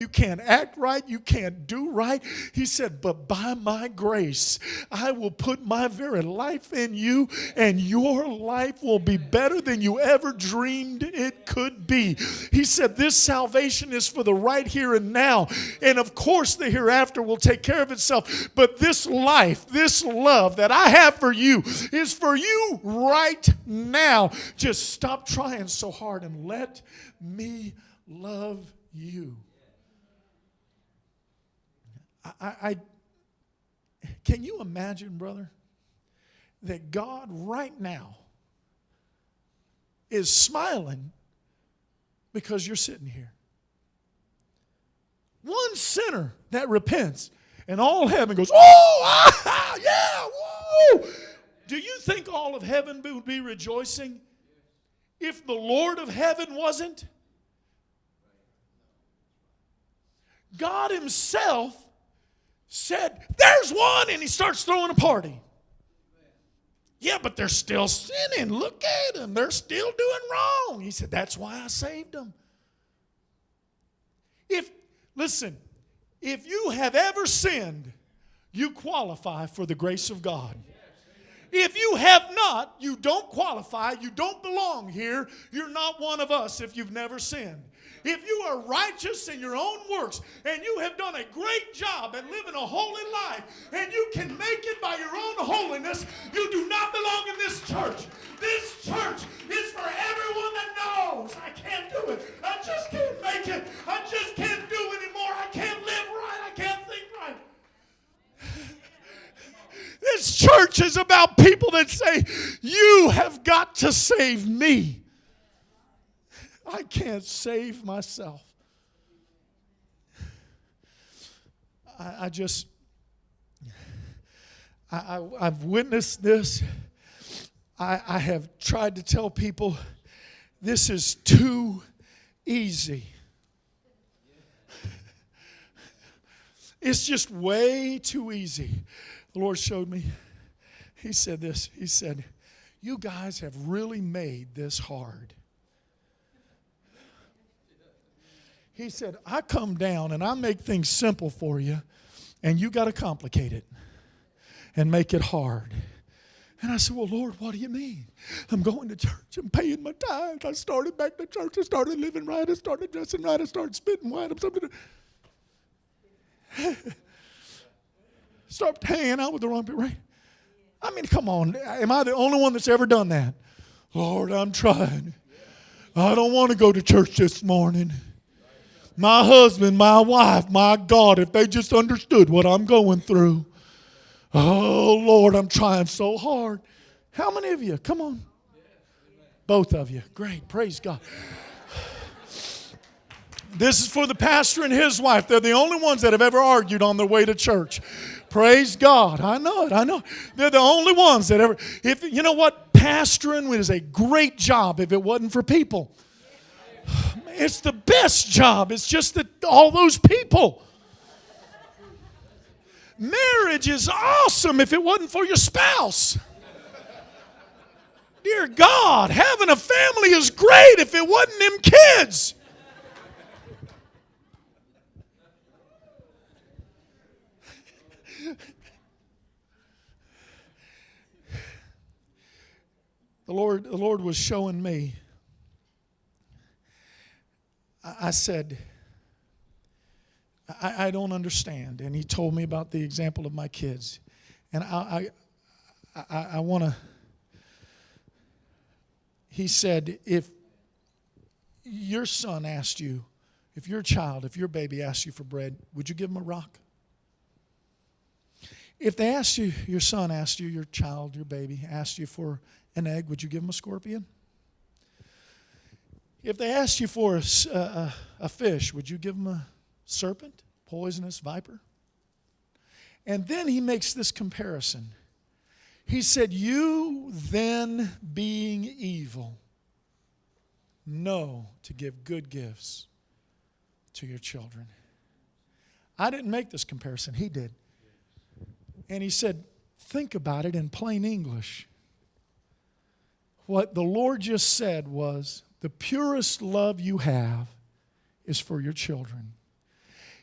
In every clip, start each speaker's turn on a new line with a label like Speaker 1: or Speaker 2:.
Speaker 1: You can't act right. You can't do right. He said, but by my grace, I will put my very life in you, and your life will be better than you ever dreamed it could be. He said, this salvation is for the right here and now. And of course, the hereafter will take care of itself. But this life, this love that I have for you is for you right now. Just stop trying so hard and let me love you. Can you imagine, brother, that God right now is smiling because you're sitting here? One sinner that repents and all heaven goes, oh, yeah, whoa. Do you think all of heaven would be rejoicing if the Lord of heaven wasn't? God himself said, there's one, and he starts throwing a party. Yeah, but they're still sinning. Look at them. They're still doing wrong. He said, that's why I saved them. Listen, if you have ever sinned, you qualify for the grace of God. If you have not, you don't qualify. You don't belong here. You're not one of us if you've never sinned. If you are righteous in your own works and you have done a great job at living a holy life and you can make it by your own holiness, you do not belong in this church. This church is for everyone that knows I can't do it. I just can't make it. I just can't do anymore. I can't live right. I can't think right. This church is about people that say, you have got to save me. I can't save myself. I've witnessed this. I have tried to tell people this is too easy. It's just way too easy. The Lord showed me. He said this. He said, you guys have really made this hard. He said, I come down and I make things simple for you, and you got to complicate it and make it hard. And I said, well, Lord, what do you mean? I'm going to church. I'm paying my tithes. I started back to church. I started living right. I started dressing right. I started spitting white. Start hanging out with the wrong people, right? I mean, come on. Am I the only one that's ever done that? Lord, I'm trying. I don't want to go to church this morning. My husband, my wife, my God, if they just understood what I'm going through. Oh, Lord, I'm trying so hard. How many of you? Come on. Both of you. Great. Praise God. This is for the pastor and his wife. They're the only ones that have ever argued on their way to church. Praise God. I know it. I know. They're the only ones that ever. You know what? Pastoring is a great job if it wasn't for people. It's the best job. It's just that all those people. Marriage is awesome if it wasn't for your spouse. Dear God, having a family is great if it wasn't them kids. The Lord was showing me. I said, I don't understand. And he told me about the example of my kids. And I want to, he said, if your son asked you, if your child, if your baby asked you for bread, would you give him a rock? If they asked you, your son asked you, your child, your baby asked you for an egg, would you give him a scorpion? If they asked you for a fish, would you give them a serpent, poisonous viper? And then he makes this comparison. He said, you then being evil, know to give good gifts to your children. I didn't make this comparison. He did. And he said, think about it in plain English. What the Lord just said was, the purest love you have is for your children.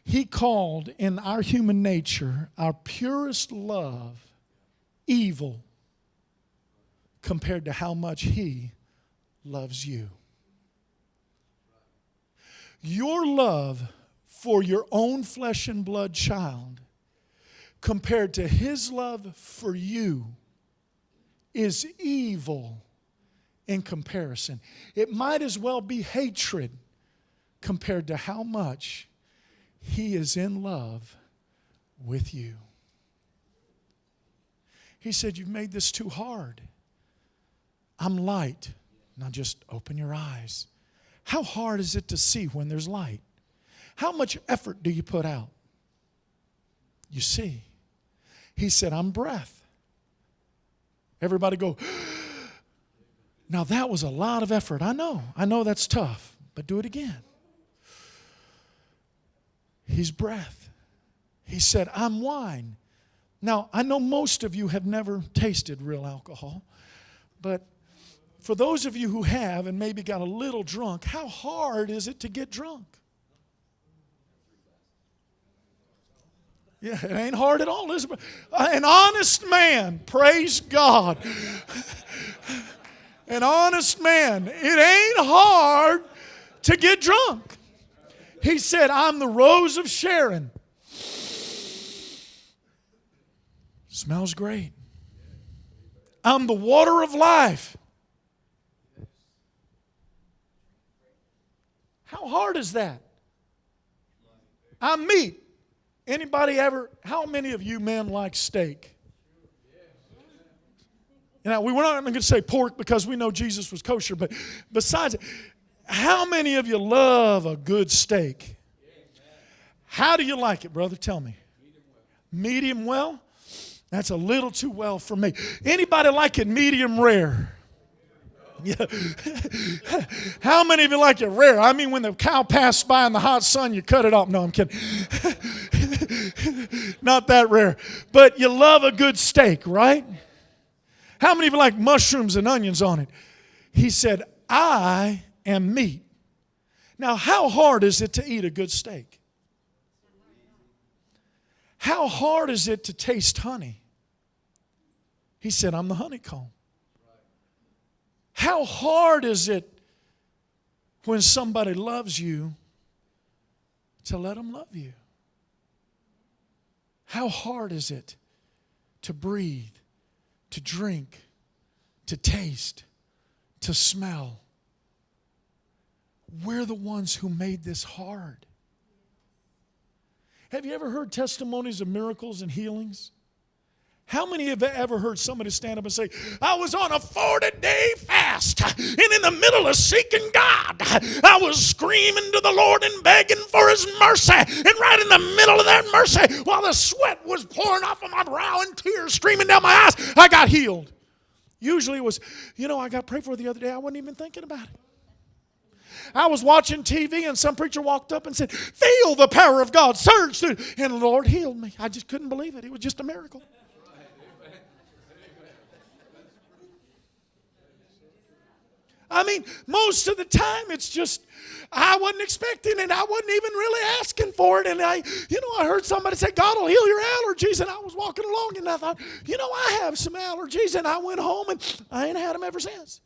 Speaker 1: He called in our human nature, our purest love, evil compared to how much He loves you. Your love for your own flesh and blood child compared to His love for you is evil in comparison. It might as well be hatred compared to how much He is in love with you. He said, you've made this too hard. I'm light. Now just open your eyes. How hard is it to see when there's light? How much effort do you put out? You see. He said, I'm breath. Everybody go, now that was a lot of effort. I know that's tough, but do it again. He's breath. He said, I'm wine. Now, I know most of you have never tasted real alcohol, but for those of you who have and maybe got a little drunk, how hard is it to get drunk? Yeah, it ain't hard at all. Listen, an honest man, praise God. An honest man, it ain't hard to get drunk. He said, I'm the rose of Sharon. Smells great. I'm the water of life. How hard is that? I'm meat. Anybody ever, how many of you men like steak? Now, we're not going to say pork because we know Jesus was kosher, but besides, how many of you love a good steak? How do you like it, brother? Tell me. Medium well? That's a little too well for me. Anybody like it medium rare? Yeah. How many of you like it rare? I mean, when the cow passed by in the hot sun, you cut it off. No, I'm kidding. Not that rare. But you love a good steak, right? How many of you like mushrooms and onions on it? He said, I am meat. Now, how hard is it to eat a good steak? How hard is it to taste honey? He said, I'm the honeycomb. How hard is it when somebody loves you to let them love you? How hard is it to breathe, to drink, to taste, to smell? We're the ones who made this hard. Have you ever heard testimonies of miracles and healings? How many have ever heard somebody stand up and say, I was on a 40-day fast, and in the middle of seeking God, I was screaming to the Lord and begging for His mercy, and right in the middle of that mercy, while the sweat was pouring off of my brow and tears streaming down my eyes, I got healed. Usually it was, I got prayed for the other day, I wasn't even thinking about it. I was watching TV and some preacher walked up and said, feel the power of God surge through, and the Lord healed me. I just couldn't believe it. It was just a miracle. I mean, most of the time it's just, I wasn't expecting it. I wasn't even really asking for it. And I heard somebody say, God will heal your allergies. And I was walking along and I thought, I have some allergies. And I went home and I ain't had them ever since.